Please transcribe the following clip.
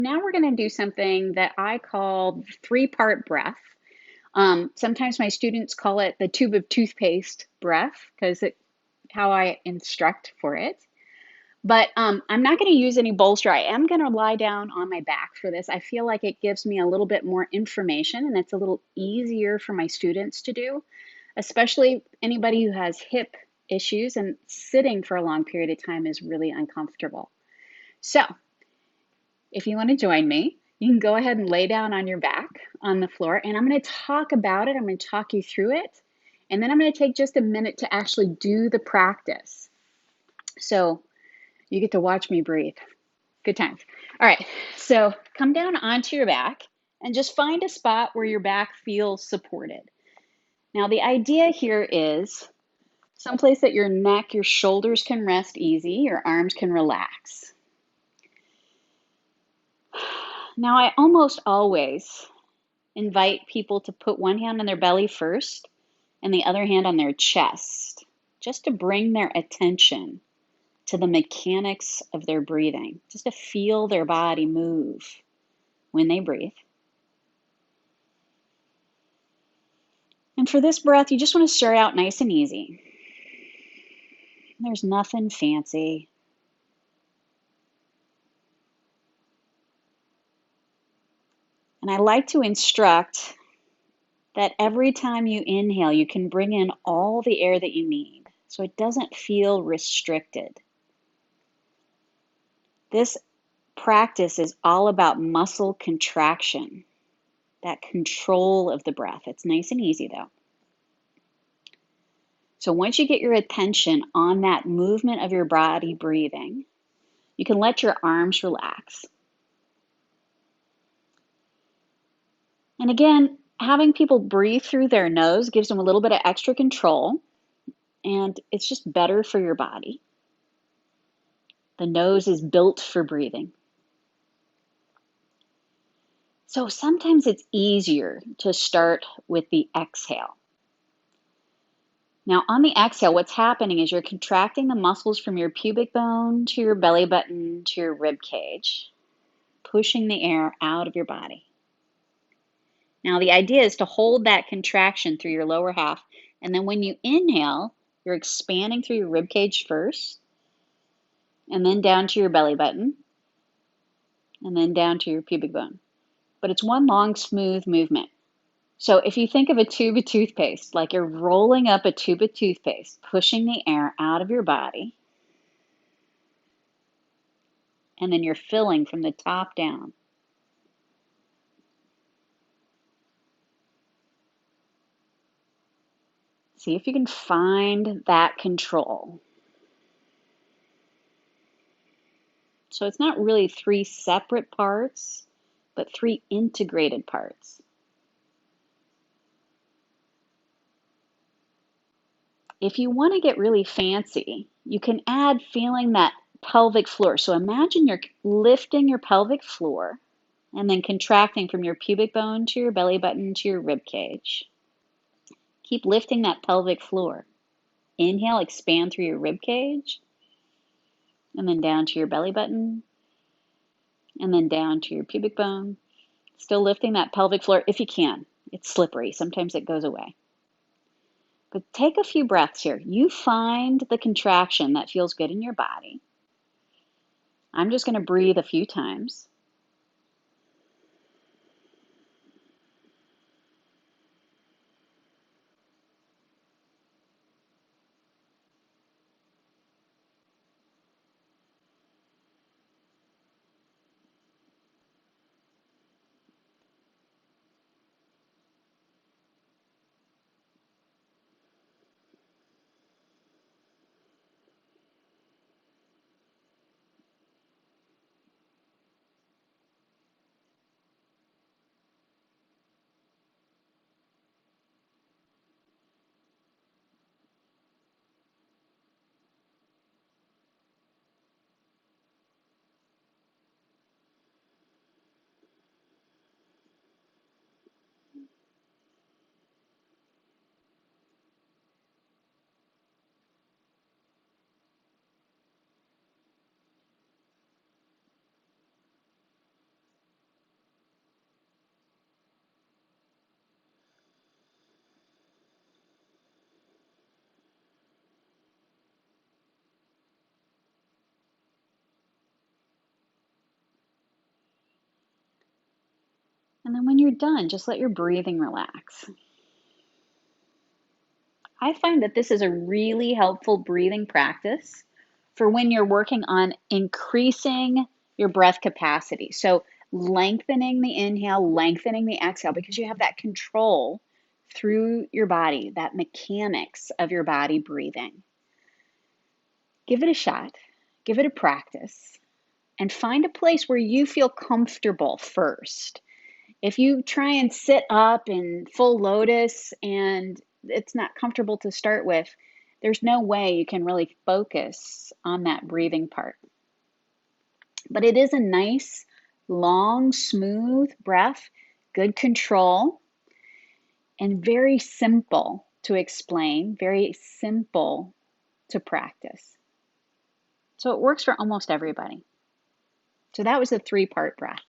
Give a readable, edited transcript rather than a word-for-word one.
Now we're going to do something that I call three-part breath. Sometimes my students call it the tube of toothpaste breath because it's how I instruct for it. But I'm not going to use any bolster. I am going to lie down on my back for this. I feel like it gives me a little bit more information and it's a little easier for my students to do, especially anybody who has hip issues and sitting for a long period of time is really uncomfortable. So if you want to join me, you can go ahead and lay down on your back on the floor, and I'm going to talk about it. I'm going to talk you through it, and then I'm going to take just a minute to actually do the practice. So you get to watch me breathe. Good times. All right, so come down onto your back and just find a spot where your back feels supported. Now, the idea here is someplace that your neck, your shoulders can rest easy, your arms can relax. Now, I almost always invite people to put one hand on their belly first and the other hand on their chest, just to bring their attention to the mechanics of their breathing, just to feel their body move when they breathe. And for this breath, you just want to start out nice and easy. There's nothing fancy. And I like to instruct that every time you inhale, you can bring in all the air that you need, so it doesn't feel restricted. This practice is all about muscle contraction, that control of the breath. It's nice and easy though. So once you get your attention on that movement of your body breathing, you can let your arms relax. And again, having people breathe through their nose gives them a little bit of extra control, and it's just better for your body. The nose is built for breathing. So sometimes it's easier to start with the exhale. Now on the exhale, what's happening is you're contracting the muscles from your pubic bone to your belly button to your rib cage, pushing the air out of your body. Now the idea is to hold that contraction through your lower half, and then when you inhale, you're expanding through your rib cage first, and then down to your belly button, and then down to your pubic bone. But it's one long, smooth movement. So if you think of a tube of toothpaste, like you're rolling up a tube of toothpaste, pushing the air out of your body, and then you're filling from the top down. See if you can find that control. So it's not really three separate parts, but three integrated parts. If you want to get really fancy, you can add feeling that pelvic floor. So imagine you're lifting your pelvic floor and then contracting from your pubic bone to your belly button to your rib cage. Keep lifting that pelvic floor. Inhale, expand through your rib cage, and then down to your belly button, and then down to your pubic bone. Still lifting that pelvic floor if you can. It's slippery. Sometimes it goes away. But take a few breaths here. You find the contraction that feels good in your body. I'm just going to breathe a few times. And then when you're done, just let your breathing relax. I find that this is a really helpful breathing practice for when you're working on increasing your breath capacity. So lengthening the inhale, lengthening the exhale, because you have that control through your body, that mechanics of your body breathing. Give it a shot, give it a practice, and find a place where you feel comfortable first. If you try and sit up in full lotus and it's not comfortable to start with, there's no way you can really focus on that breathing part. But it is a nice, long, smooth breath, good control, and very simple to explain, very simple to practice. So it works for almost everybody. So that was a 3-part breath.